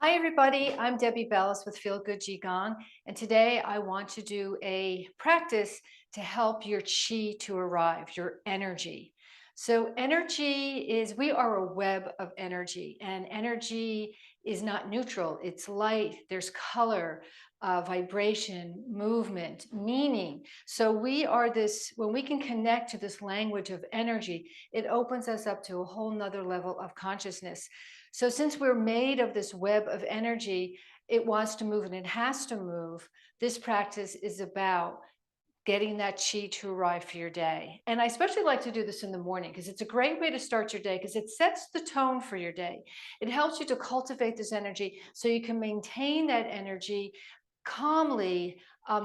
Hi, everybody. I'm Debbie Belaus with Feel Good Qigong, and today I want to do a practice to help your chi to arrive, your energy. So, energy is, we are a web of energy, and energy is not neutral. It's light, there's color, vibration, movement, meaning. So, we are this, when we can connect to this language of energy, it opens us up to a whole nother level of consciousness. So since we're made of this web of energy, it wants to move and it has to move. This practice is about getting that chi to arrive for your day. And I especially like to do this in the morning because it's a great way to start your day because it sets the tone for your day. It helps you to cultivate this energy so you can maintain that energy calmly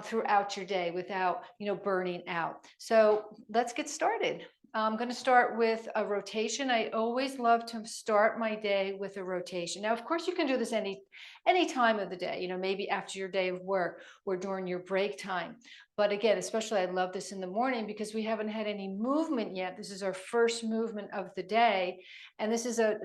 throughout your day without, burning out. So let's get started. I'm going to start with a rotation. I always love to start my day with a rotation. Now, of course, you can do this any time of the day, maybe after your day of work or during your break time. But again, especially I love this in the morning because we haven't had any movement yet. This is our first movement of the day. And this is a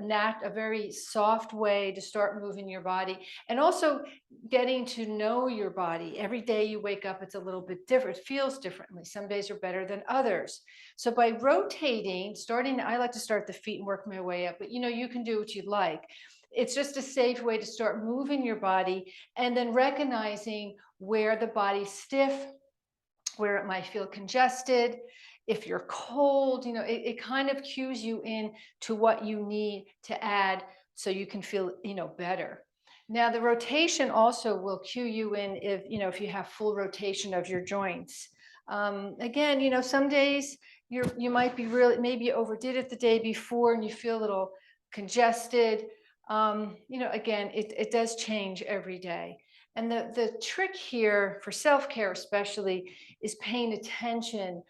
very soft way to start moving your body. And also getting to know your body. Every day you wake up, it's a little bit different. It feels differently. Some days are better than others. So by rotating, I like to start the feet and work my way up, but you can do what you'd like. It's just a safe way to start moving your body and then recognizing where the body's stiff, where it might feel congested. If you're cold, it kind of cues you in to what you need to add so you can feel, better. Now, the rotation also will cue you in if you have full rotation of your joints. Again, some days you might be maybe you overdid it the day before and you feel a little congested. Again, it does change every day. And the trick here for self-care especially is paying attention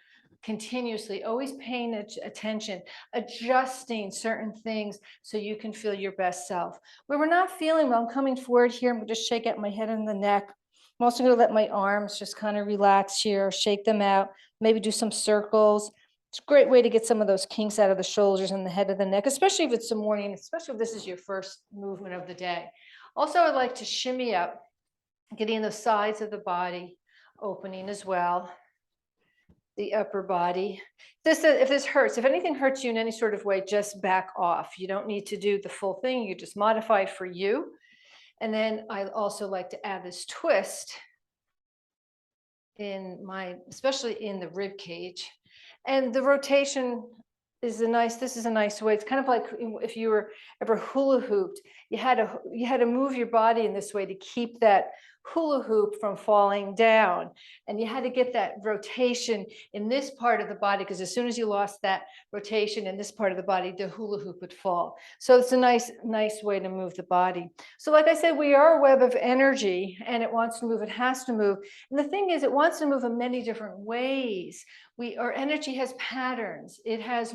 continuously, always paying attention, adjusting certain things so you can feel your best self. Where we're not feeling well, I'm coming forward here. I'm going to just shake out my head and the neck. I'm also going to let my arms just kind of relax here, shake them out, maybe do some circles. It's a great way to get some of those kinks out of the shoulders and the head of the neck, especially if it's the morning, especially if this is your first movement of the day. Also, I like to shimmy up, getting the sides of the body opening as well, the upper body. If this hurts, if anything hurts you in any sort of way, just back off. You don't need to do the full thing. You just modify for you. And then I also like to add this twist especially in the rib cage. And the rotation this is a nice way. It's kind of like if you were ever hula hooped, you had to move your body in this way to keep that hula hoop from falling down. And you had to get that rotation in this part of the body because as soon as you lost that rotation in this part of the body, the hula hoop would fall. So it's a nice way to move the body. So like I said, we are a web of energy and it wants to move, it has to move. And the thing is, it wants to move in many different ways. Our energy has patterns. It has,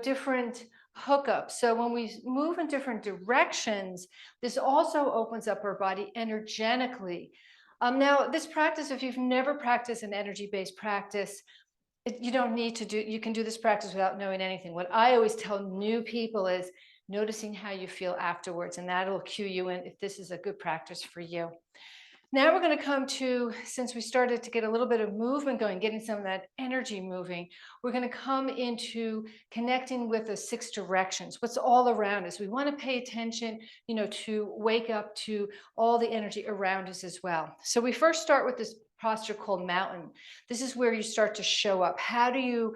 different hookups. So when we move in different directions, this also opens up our body energetically. Now, this practice, if you've never practiced an energy-based practice, you don't need to you can do this practice without knowing anything. What I always tell new people is noticing how you feel afterwards, and that'll cue you in if this is a good practice for you. Now we're going to come to, since we started to get a little bit of movement going, getting some of that energy moving, we're going to come into connecting with the 6 directions, what's all around us. We want to pay attention, to wake up to all the energy around us as well. So we first start with this posture called mountain. This is where you start to show up. How do you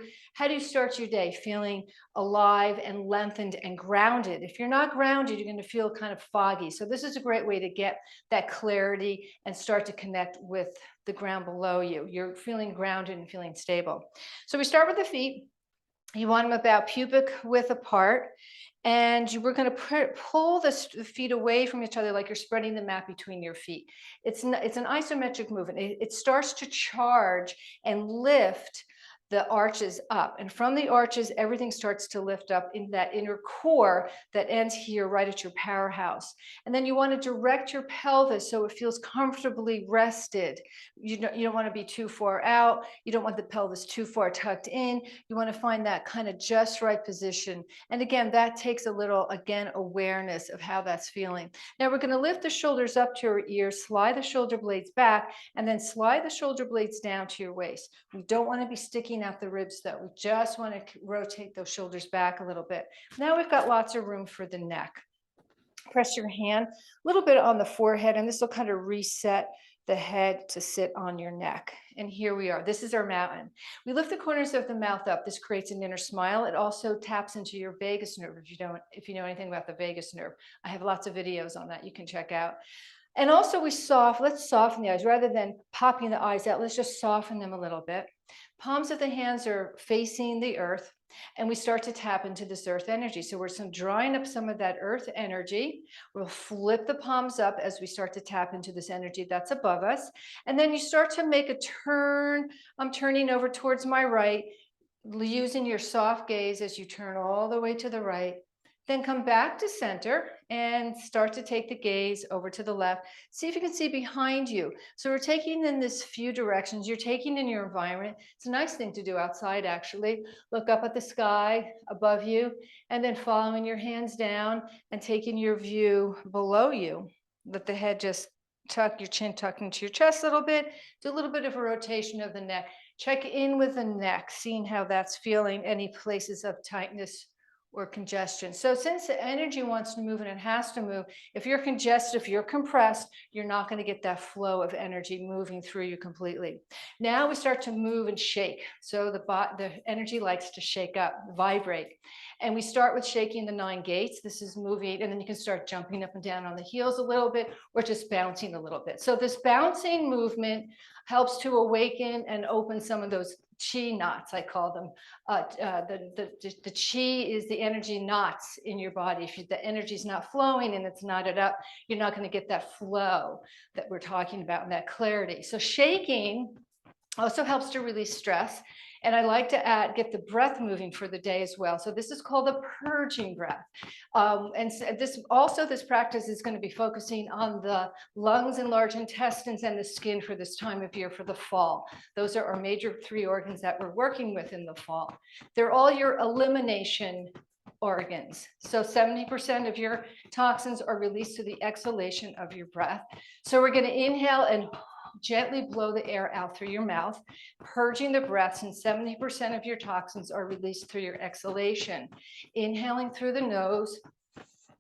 start your day feeling alive and lengthened and grounded? If you're not grounded, you're going to feel kind of foggy. So this is a great way to get that clarity and start to connect with the ground below you. You're feeling grounded and feeling stable. So we start with the feet. You want them about pubic width apart. And we're going to pull the feet away from each other like you're spreading the mat between your feet. It's an isometric movement. It starts to charge and lift the arches up. And from the arches, everything starts to lift up in that inner core that ends here right at your powerhouse. And then you want to direct your pelvis so it feels comfortably rested. You don't want to be too far out. You don't want the pelvis too far tucked in. You want to find that kind of just right position. And again, that takes a little, again, awareness of how that's feeling. Now we're going to lift the shoulders up to your ears, slide the shoulder blades back, and then slide the shoulder blades down to your waist. We don't want to be sticking out the ribs though. We just want to rotate those shoulders back a little bit. Now we've got lots of room for the neck. Press your hand a little bit on the forehead, and this will kind of reset the head to sit on your neck. And here we are. This is our mountain. We lift the corners of the mouth up. This creates an inner smile. It also taps into your vagus nerve. If you know anything about the vagus nerve, I have lots of videos on that you can check out. And also let's soften the eyes rather than popping the eyes out. Let's just soften them a little bit. Palms of the hands are facing the earth, and we start to tap into this earth energy. So we're drawing up some of that earth energy. We'll flip the palms up as we start to tap into this energy that's above us. And then you start to make a turn. I'm turning over towards my right, using your soft gaze as you turn all the way to the right. Then come back to center and start to take the gaze over to the left. See if you can see behind you. So we're taking in this few directions. You're taking in your environment. It's a nice thing to do outside, actually. Look up at the sky above you, and then following your hands down and taking your view below you. Let the head just tuck your chin, tuck into your chest a little bit. Do a little bit of a rotation of the neck. Check in with the neck, seeing how that's feeling, any places of tightness or congestion. So since the energy wants to move and it has to move, if you're congested, if you're compressed, you're not going to get that flow of energy moving through you completely. Now we start to move and shake. So the energy likes to shake up, vibrate. And we start with shaking the 9 gates. This is moving, and then you can start jumping up and down on the heels a little bit, or just bouncing a little bit. So this bouncing movement helps to awaken and open some of those chi knots, I call them. The chi is the energy knots in your body. If the energy is not flowing and it's knotted up, you're not going to get that flow that we're talking about and that clarity. So shaking also helps to release stress. And I like to get the breath moving for the day as well. So this is called the purging breath. And so this practice is going to be focusing on the lungs and large intestines and the skin for this time of year for the fall. Those are our major 3 organs that we're working with in the fall. They're all your elimination organs. So 70% of your toxins are released through the exhalation of your breath. So we're going to inhale and gently blow the air out through your mouth, purging the breaths, and 70% of your toxins are released through your exhalation. Inhaling through the nose,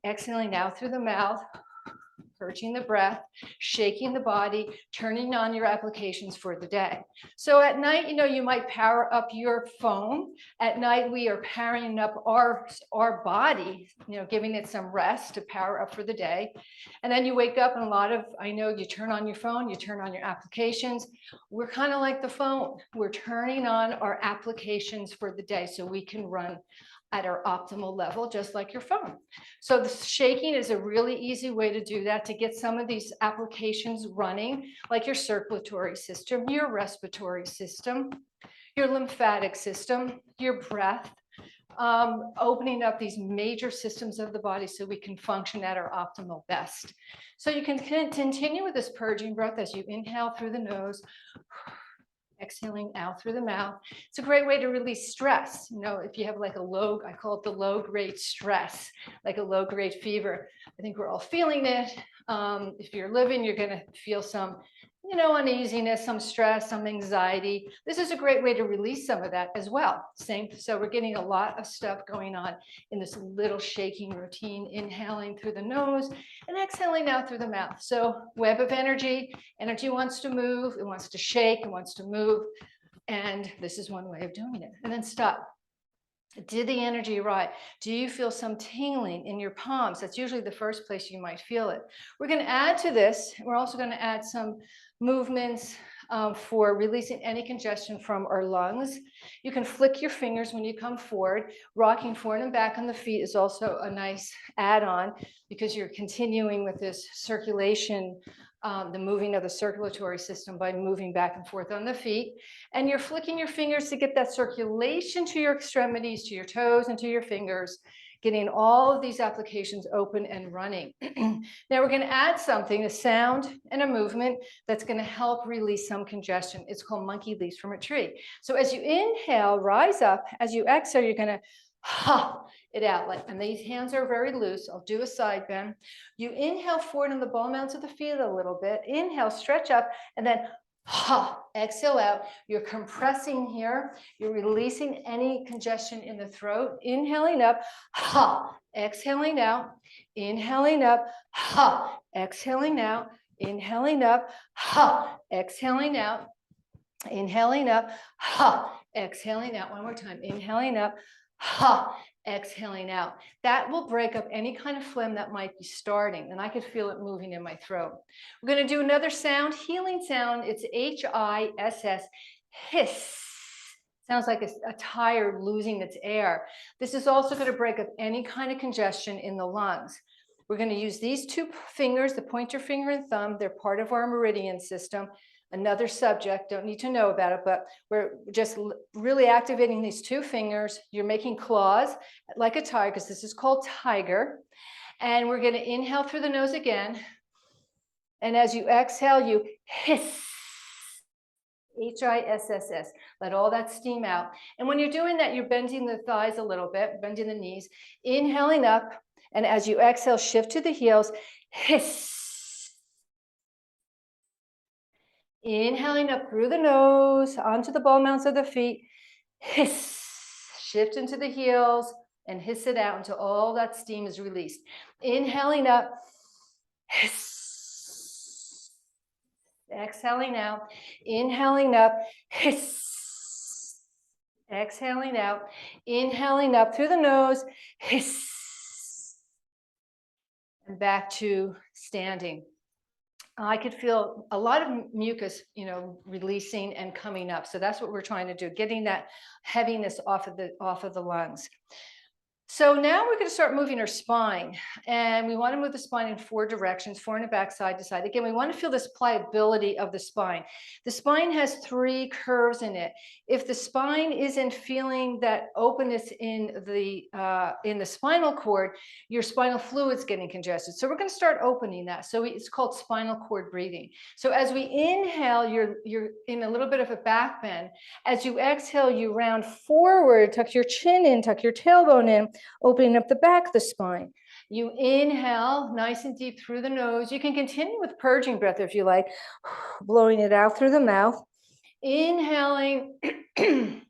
exhaling out through the mouth, purging the breath, shaking the body, turning on your applications for the day. So at night, you might power up your phone. At night, we are powering up our body, giving it some rest to power up for the day. And then you wake up, and you turn on your phone, you turn on your applications. We're kind of like the phone. We're turning on our applications for the day so we can run at our optimal level, just like your phone. So the shaking is a really easy way to do that, to get some of these applications running, like your circulatory system, your respiratory system, your lymphatic system, your breath, opening up these major systems of the body so we can function at our optimal best. So you can continue with this purging breath as you inhale through the nose, exhaling out through the mouth. It's a great way to release stress. If you have like I call it the low-grade stress, like a low-grade fever. I think we're all feeling it. If you're living, you're going to feel some, uneasiness, some stress, some anxiety. This is a great way to release some of that as well. So we're getting a lot of stuff going on in this little shaking routine, inhaling through the nose and exhaling out through the mouth. So web of energy wants to move, it wants to shake, it wants to move. And this is one way of doing it. And then stop. Did the energy arrive? Do you feel some tingling in your palms? That's usually the first place you might feel it. We're going to add to this. We're also going to add some movements for releasing any congestion from our lungs. You can flick your fingers when you come forward. Rocking forward and back on the feet is also a nice add-on because you're continuing with this circulation the moving of the circulatory system by moving back and forth on the feet. And you're flicking your fingers to get that circulation to your extremities, to your toes, and to your fingers, getting all of these applications open and running. Now we're going to add something, a sound and a movement that's going to help release some congestion. It's called monkey leaves from a tree. So as you inhale, rise up. As you exhale, you're going to ha it out. And these hands are very loose. I'll do a side bend. You inhale forward on the ball mounts of the feet a little bit. Inhale, stretch up, and then ha, exhale out. You're compressing here. You're releasing any congestion in the throat. Inhaling up, ha, exhaling out. Inhaling up, ha, exhaling out. Inhaling up, ha, exhaling out. Inhaling up, ha, exhaling out. One more time. Inhaling up, ha, exhaling out. That will break up any kind of phlegm that might be starting, and I could feel it moving in my throat. We're going to do another sound, healing sound. It's H-I-S-S, hiss. Sounds like a tire losing its air. This is also going to break up any kind of congestion in the lungs. We're going to use these two fingers, the pointer finger and thumb. They're part of our meridian system. Another subject, don't need to know about it, but we're just really activating these two fingers. You're making claws like a tiger, because this is called tiger. And we're going to inhale through the nose again. And as you exhale, you hiss. H-I-S-S-S. Let all that steam out. And when you're doing that, you're bending the thighs a little bit, bending the knees, inhaling up. And as you exhale, shift to the heels, hiss. Inhaling up through the nose, onto the ball mounts of the feet, hiss. Shift into the heels and hiss it out until all that steam is released. Inhaling up, hiss. Exhaling out, inhaling up, hiss. Exhaling out, inhaling up through the nose, hiss. And back to standing. I could feel a lot of mucus, releasing and coming up. So that's what we're trying to do, getting that heaviness off of the lungs. So now we're going to start moving our spine, and we want to move the spine in 4 directions, 4 in the back, side to side. Again, we want to feel this pliability of the spine. The spine has 3 curves in it. If the spine isn't feeling that openness in the spinal cord, your spinal fluid's getting congested. So we're going to start opening that. So it's called spinal cord breathing. So as we inhale, you're in a little bit of a back bend. As you exhale, you round forward, tuck your chin in, tuck your tailbone in, opening up the back of the spine. You inhale nice and deep through the nose. You can continue with purging breath if you like, blowing it out through the mouth. Inhaling and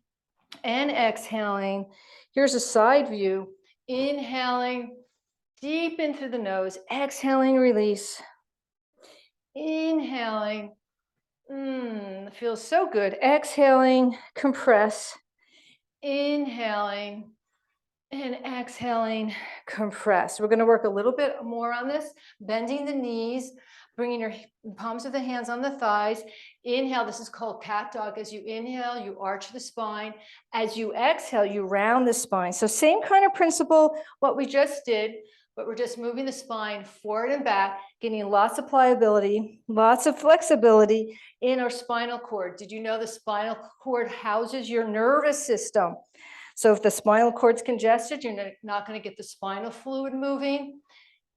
exhaling. Here's a side view. Inhaling deep in through the nose, exhaling, release. Inhaling, feels so good. Exhaling, compress. Inhaling and exhaling, compress. We're going to work a little bit more on this, bending the knees, bringing your palms of the hands on the thighs. Inhale, this is called cat dog. As you inhale, you arch the spine. As you exhale, you round the spine. So same kind of principle, what we just did, but we're just moving the spine forward and back, getting lots of pliability, lots of flexibility in our spinal cord. Did you know the spinal cord houses your nervous system? So if the spinal cord's congested, you're not going to get the spinal fluid moving.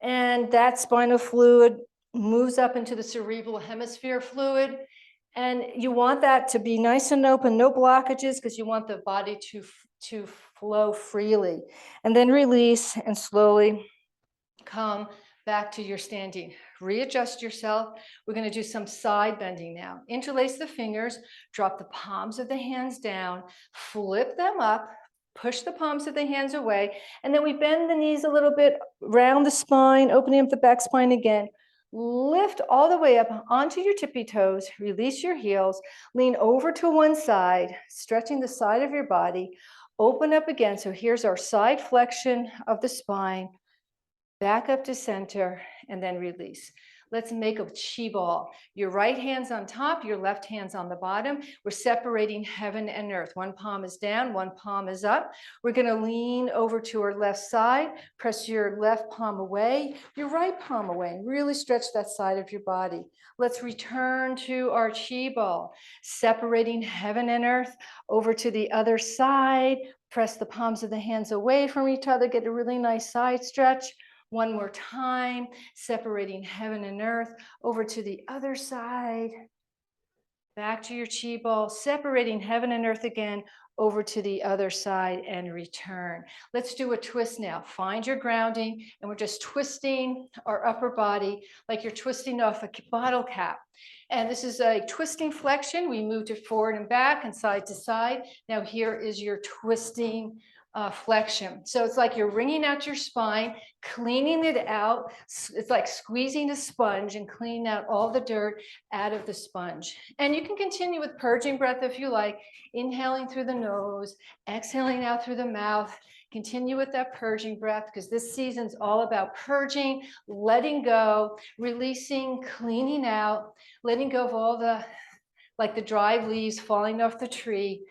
And that spinal fluid moves up into the cerebral hemisphere fluid. And you want that to be nice and open, no blockages, because you want the body to flow freely. And then release and slowly come back to your standing. Readjust yourself. We're going to do some side bending now. Interlace the fingers, drop the palms of the hands down, flip them up, push the palms of the hands away, and then we bend the knees a little bit, round the spine, opening up the back spine again. Lift all the way up onto your tippy toes, release your heels, lean over to one side, stretching the side of your body, open up again. So here's our side flexion of the spine, back up to center, and then release. Let's make a chi ball. Your right hand's on top, your left hand's on the bottom. We're separating heaven and earth. One palm is down, one palm is up. We're going to lean over to our left side, press your left palm away, your right palm away, and really stretch that side of your body. Let's return to our chi ball, separating heaven and earth over to the other side. Press the palms of the hands away from each other, get a really nice side stretch. One more time, separating heaven and earth over to the other side. Back to your chi ball, separating heaven and earth again over to the other side and return. Let's do a twist now. Find your grounding, and we're just twisting our upper body like you're twisting off a bottle cap. And this is a twisting flexion. We moved it forward and back and side to side. Now here is your twisting flexion. So it's like you're wringing out your spine, cleaning it out. It's like squeezing a sponge and cleaning out all the dirt out of the sponge. And you can continue with purging breath if you like, inhaling through the nose, exhaling out through the mouth. Continue with that purging breath, because this season's all about purging, letting go, releasing, cleaning out, letting go of all the, like the dry leaves falling off the tree.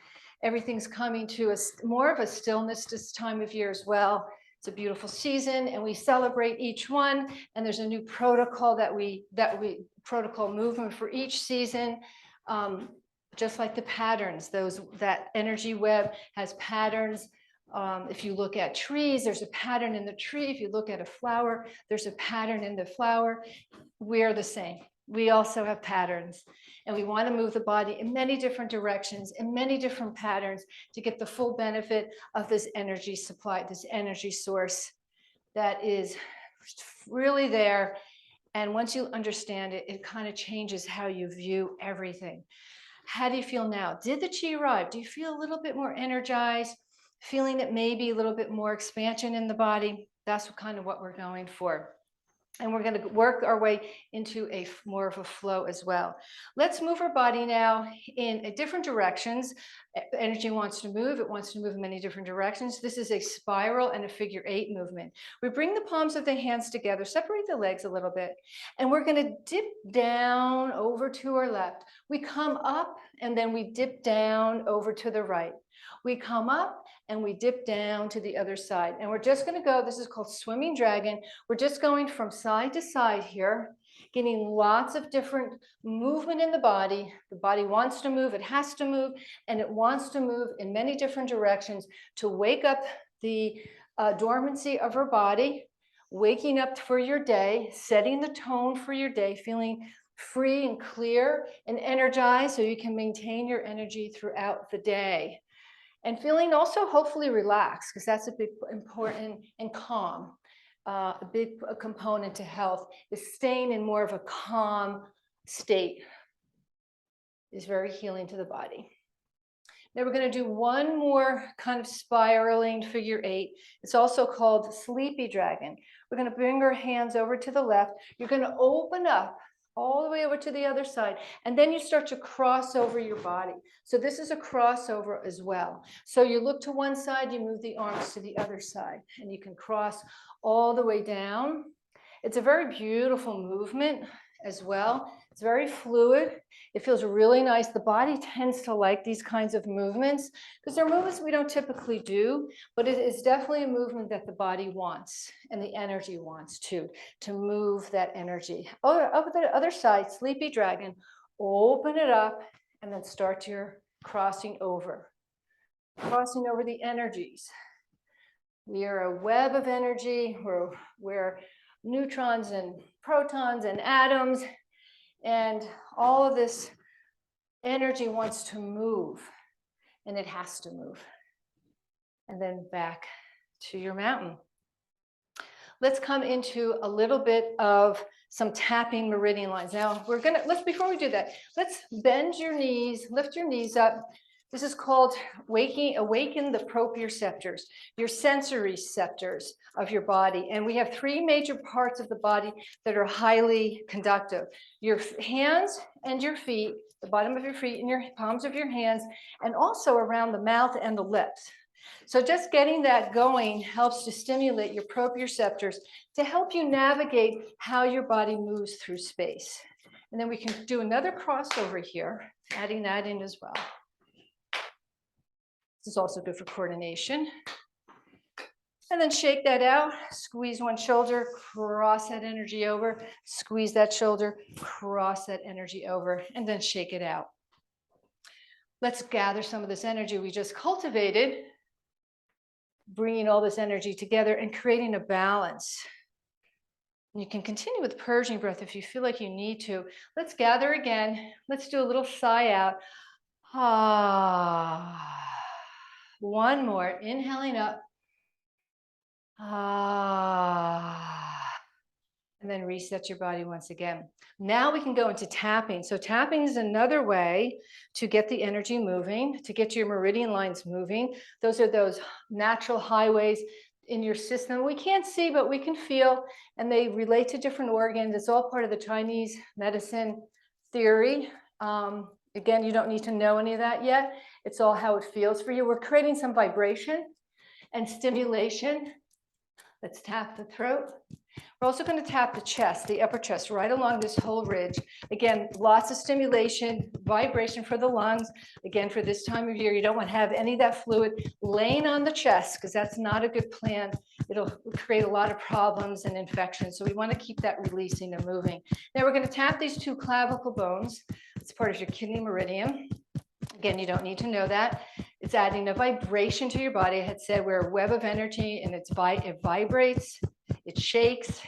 Everything's coming to more of a stillness this time of year as well. It's a beautiful season, and we celebrate each one. And there's a new protocol protocol movement for each season. Just like the patterns, that energy web has patterns. If you look at trees, there's a pattern in the tree. If you look at a flower, there's a pattern in the flower. We're the same. We also have patterns, and we want to move the body in many different directions, in many different patterns, to get the full benefit of this energy supply, this energy source that is really there. And once you understand it, it kind of changes how you view everything. How do you feel now? Did the chi arrive? Do you feel a little bit more energized? Feeling it maybe a little bit more expansion in the body? That's kind of what we're going for. And we're going to work our way into more of a flow as well. Let's move our body now in different directions. Energy wants to move. It wants to move in many different directions. This is a spiral and a figure 8 movement. We bring the palms of the hands together, separate the legs a little bit, and we're going to dip down over to our left. We come up, and then we dip down over to the right. We come up and we dip down to the other side. And we're just going to go, this is called swimming dragon. We're just going from side to side here, getting lots of different movement in the body. The body wants to move, it has to move, and it wants to move in many different directions to wake up the dormancy of our body, waking up for your day, setting the tone for your day, feeling free and clear and energized so you can maintain your energy throughout the day. And feeling also hopefully relaxed, because that's a big important, and calm. A big component to health is staying in more of a calm state. Is very healing to the body. Now we're going to do one more kind of spiraling figure 8. It's also called sleepy dragon. We're going to bring our hands over to the left. You're going to open up all the way over to the other side, and then you start to cross over your body. So this is a crossover as well. So you look to one side, you move the arms to the other side, and you can cross all the way down. It's a very beautiful movement as well. It's very fluid. It feels really nice. The body tends to like these kinds of movements because they're movements we don't typically do, but it is definitely a movement that the body wants and the energy wants to move that energy. Over the other side, sleepy dragon, open it up and then start your crossing over the energies. We are a web of energy. We're neutrons and protons and atoms, and all of this energy wants to move, and it has to move. And then back to your mountain. Let's come into a little bit of some tapping meridian lines. Now before we do that, let's bend your knees, lift your knees up. This is called awaken the proprioceptors, your sensory receptors of your body. And we have 3 major parts of the body that are highly conductive. Your hands and your feet, the bottom of your feet and your palms of your hands, and also around the mouth and the lips. So just getting that going helps to stimulate your proprioceptors to help you navigate how your body moves through space. And then we can do another crossover here, adding that in as well. This is also good for coordination. And then shake that out, squeeze one shoulder, cross that energy over, squeeze that shoulder, cross that energy over, and then shake it out. Let's gather some of this energy we just cultivated, bringing all this energy together and creating a balance. And you can continue with purging breath if you feel like you need to. Let's gather again. Let's do a little sigh out. Ah. One more, inhaling up. Ah, and then reset your body once again. Now we can go into tapping. So tapping is another way to get the energy moving, to get your meridian lines moving. Those are those natural highways in your system we can't see, but we can feel, and they relate to different organs. It's all part of the Chinese medicine theory. Again, you don't need to know any of that yet. It's all how it feels for you. We're creating some vibration and stimulation. Let's tap the throat. We're also going to tap the chest, the upper chest, right along this whole ridge. Again, lots of stimulation, vibration for the lungs. Again, for this time of year, you don't want to have any of that fluid laying on the chest because that's not a good plan. It'll create a lot of problems and infections. So we want to keep that releasing and moving. Now we're going to tap these two clavicle bones. It's part of your kidney meridian. Again, you don't need to know that. It's adding a vibration to your body. I had said we're a web of energy, and it vibrates, it shakes.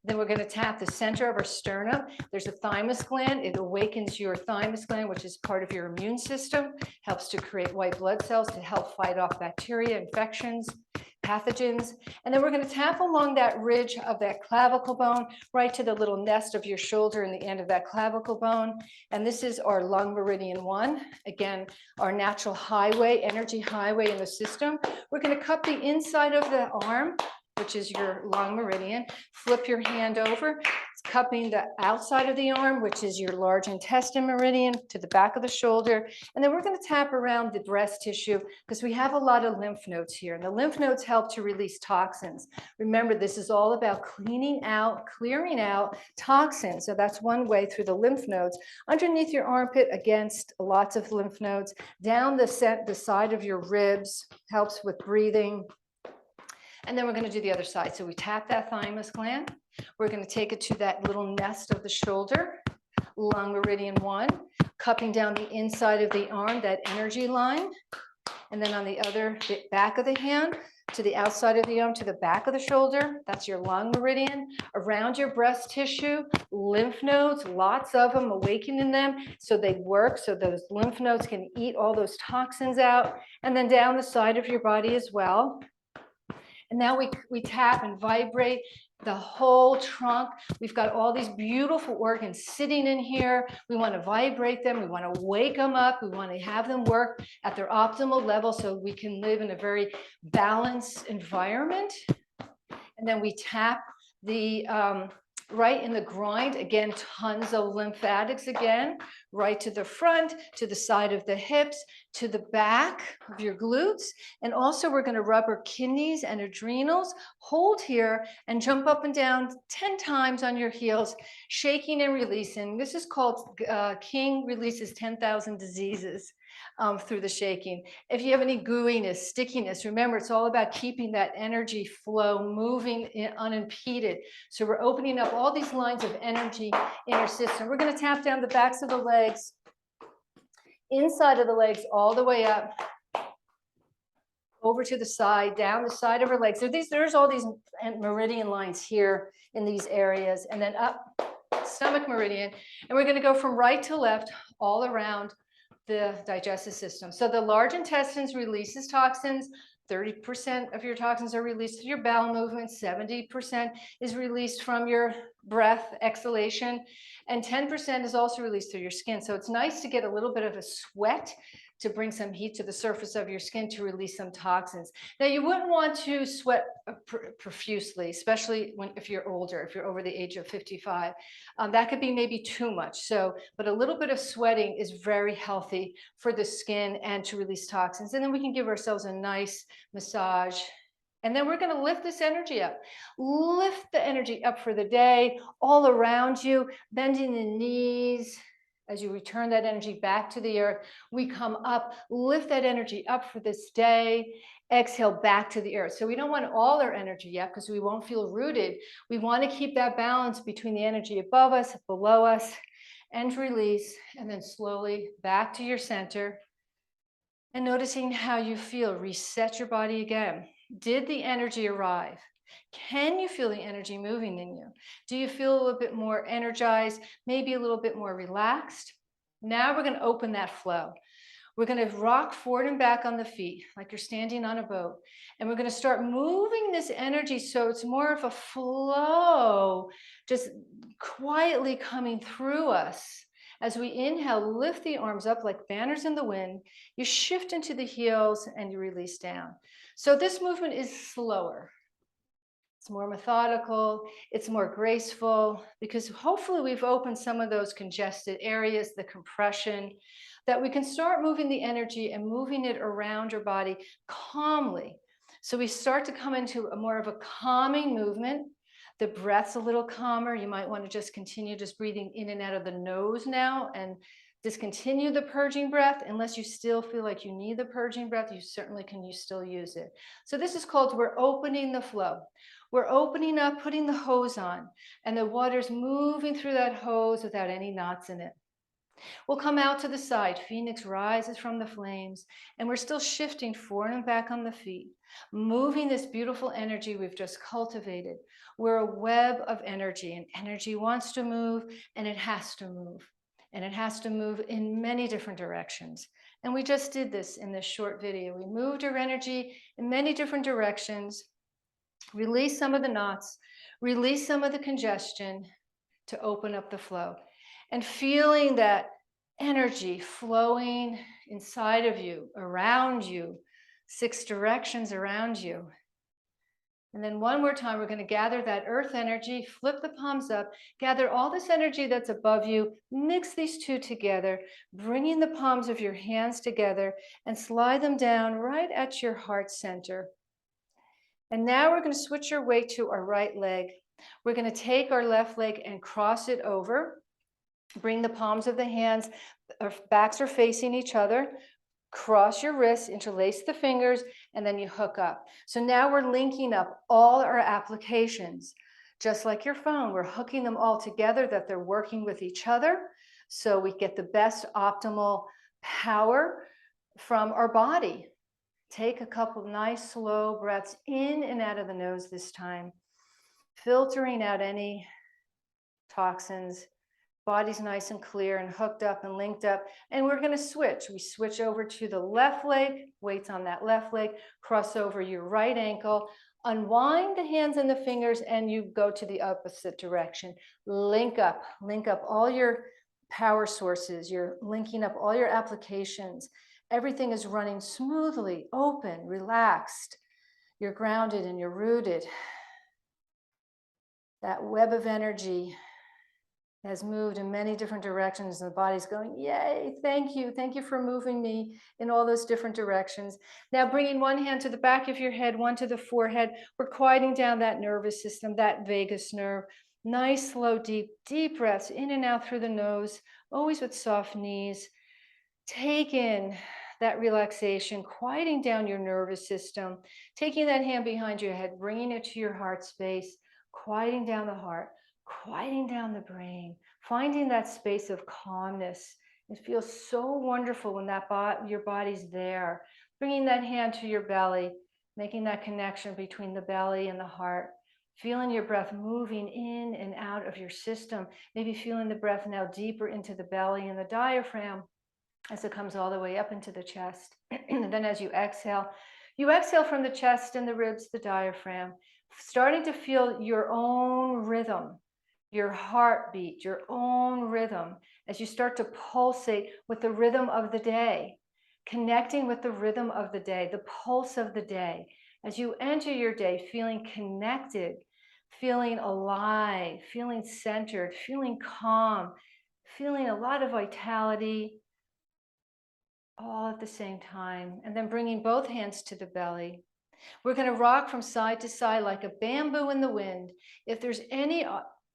Then we're going to tap the center of our sternum. There's a thymus gland. It awakens your thymus gland, which is part of your immune system, helps to create white blood cells to help fight off bacteria, infections, pathogens. And then we're going to tap along that ridge of that clavicle bone, right to the little nest of your shoulder and the end of that clavicle bone. And this is our lung meridian 1. Again, our natural highway, energy highway in the system. We're going to cup the inside of the arm, which is your lung meridian. Flip your hand over. It's cupping the outside of the arm, which is your large intestine meridian, to the back of the shoulder. And then we're going to tap around the breast tissue because we have a lot of lymph nodes here. And the lymph nodes help to release toxins. Remember, this is all about cleaning out, clearing out toxins. So that's one way, through the lymph nodes. Underneath your armpit, against lots of lymph nodes. Down the side of your ribs, helps with breathing. And then we're going to do the other side. So we tap that thymus gland. We're going to take it to that little nest of the shoulder, lung meridian 1, cupping down the inside of the arm, that energy line. And then on the other back of the hand, to the outside of the arm, to the back of the shoulder, that's your lung meridian. Around your breast tissue, lymph nodes, lots of them, awakening them so they work, so those lymph nodes can eat all those toxins out. And then down the side of your body as well. And now we tap and vibrate the whole trunk. We've got all these beautiful organs sitting in here. We want to vibrate them. We want to wake them up. We want to have them work at their optimal level so we can live in a very balanced environment. And then we tap the right in the groin, again, tons of lymphatics again, right to the front, to the side of the hips, to the back of your glutes. And also we're going to rub our kidneys and adrenals. Hold here and jump up and down 10 times on your heels, shaking and releasing. This is called King releases 10,000 diseases through the shaking. If you have any gooiness, stickiness, remember, it's all about keeping that energy flow moving unimpeded. So we're opening up all these lines of energy in our system. We're going to tap down the backs of the legs, inside of the legs, all the way up, over to the side, down the side of our legs. So there's all these meridian lines here in these areas, and then up, stomach meridian. And we're going to go from right to left, all around the digestive system. So the large intestines releases toxins. 30% of your toxins are released through your bowel movement, 70% is released from your breath, exhalation, and 10% is also released through your skin. So it's nice to get a little bit of a sweat to bring some heat to the surface of your skin to release some toxins. Now, you wouldn't want to sweat profusely, especially if you're older, if you're over the age of 55. That could be maybe too much. So, but a little bit of sweating is very healthy for the skin and to release toxins. And then we can give ourselves a nice massage. And then we're going to lift this energy up. Lift the energy up for the day, all around you, bending the knees. As you return that energy back to the earth, we come up, lift that energy up for this day, exhale back to the earth. So we don't want all our energy yet because we won't feel rooted. We want to keep that balance between the energy above us, below us, and release, and then slowly back to your center. And noticing how you feel. Reset your body again. Did the energy arrive? Can you feel the energy moving in you? Do you feel a little bit more energized, maybe a little bit more relaxed? Now we're going to open that flow. We're going to rock forward and back on the feet like you're standing on a boat. And we're going to start moving this energy so it's more of a flow, just quietly coming through us. As we inhale, lift the arms up like banners in the wind. You shift into the heels and you release down. So this movement is slower. It's more methodical, it's more graceful, because hopefully we've opened some of those congested areas, the compression, that we can start moving the energy and moving it around your body calmly. So we start to come into a more of a calming movement. The breath's a little calmer. You might want to just continue just breathing in and out of the nose now and discontinue the purging breath. Unless you still feel like you need the purging breath, you certainly can still use it. So this is called, we're opening the flow. We're opening up, putting the hose on, and the water's moving through that hose without any knots in it. We'll come out to the side. Phoenix rises from the flames, and we're still shifting forward and back on the feet, moving this beautiful energy we've just cultivated. We're a web of energy, and energy wants to move, and it has to move. And it has to move in many different directions. And we just did this in this short video. We moved our energy in many different directions, release some of the knots, release some of the congestion to open up the flow. And feeling that energy flowing inside of you, around you, 6 directions around you. And then one more time, we're going to gather that earth energy, flip the palms up, gather all this energy that's above you, mix these two together, bringing the palms of your hands together and slide them down right at your heart center. And now we're going to switch our weight to our right leg. We're going to take our left leg and cross it over. Bring the palms of the hands, our backs are facing each other. Cross your wrists, interlace the fingers, and then you hook up. So now we're linking up all our applications. Just like your phone, we're hooking them all together that they're working with each other so we get the best optimal power from our body. Take a couple nice slow breaths in and out of the nose this time, filtering out any toxins. Body's nice and clear and hooked up and linked up. And we're going to switch. We switch over to the left leg, weights on that left leg, cross over your right ankle, unwind the hands and the fingers, and you go to the opposite direction. Link up all your power sources. You're linking up all your applications. Everything is running smoothly, open, relaxed. You're grounded and you're rooted. That web of energy has moved in many different directions, and the body's going, yay, thank you for moving me in all those different directions. Now bringing one hand to the back of your head, one to the forehead, we're quieting down that nervous system, that vagus nerve. Nice, slow, deep breaths in and out through the nose, always with soft knees. Take in that relaxation, quieting down your nervous system, taking that hand behind your head, bringing it to your heart space, quieting down the heart, quieting down the brain, finding that space of calmness. It feels so wonderful when your body's there. Bringing that hand to your belly, making that connection between the belly and the heart. Feeling your breath moving in and out of your system. Maybe feeling the breath now deeper into the belly and the diaphragm as it comes all the way up into the chest. And then as you exhale from the chest and the ribs, the diaphragm, starting to feel your own rhythm, your heartbeat, your own rhythm, as you start to pulsate with the rhythm of the day. connecting with the rhythm of the day, the pulse of the day. As you enter your day, feeling connected, feeling alive, feeling centered, feeling calm, feeling a lot of vitality, all at the same time. And then bringing both hands to the belly. We're going to rock from side to side like a bamboo in the wind. If there's any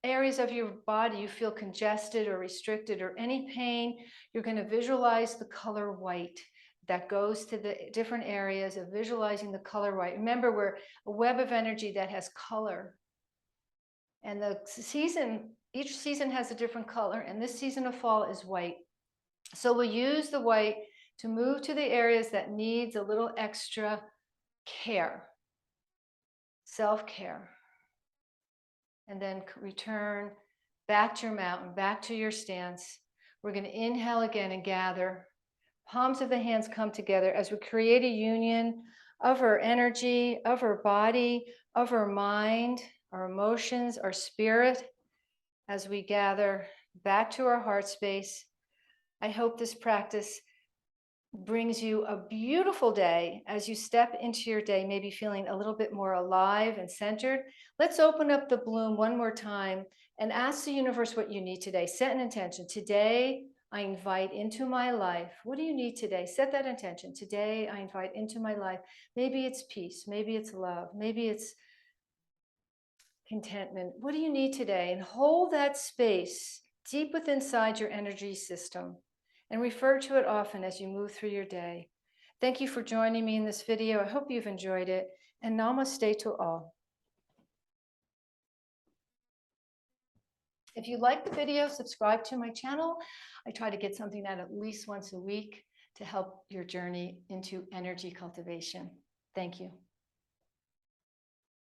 areas of your body you feel congested or restricted or any pain, you're going to visualize the color white that goes to the different areas of visualizing the color white. Remember, we're a web of energy that has color. And the season, each season has a different color, and this season of fall is white. So we'll use the white to move to the areas that needs a little extra care, self-care. And then return back to your mountain, back to your stance. We're going to inhale again and gather. Palms of the hands come together as we create a union of our energy, of our body, of our mind, our emotions, our spirit, as we gather back to our heart space. I hope this practice brings you a beautiful day as you step into your day, maybe feeling a little bit more alive and centered. Let's open up the bloom one more time and ask the universe what you need today. Set an intention. Today, I invite into my life. What do you need today? Set that intention. Today, I invite into my life. Maybe it's peace. Maybe it's love. Maybe it's contentment. What do you need today? And hold that space deep within inside your energy system and refer to it often as you move through your day. Thank you for joining me in this video. I hope you've enjoyed it, and namaste to all. If you like the video, subscribe to my channel. I try to get something out at least once a week to help your journey into energy cultivation. Thank you.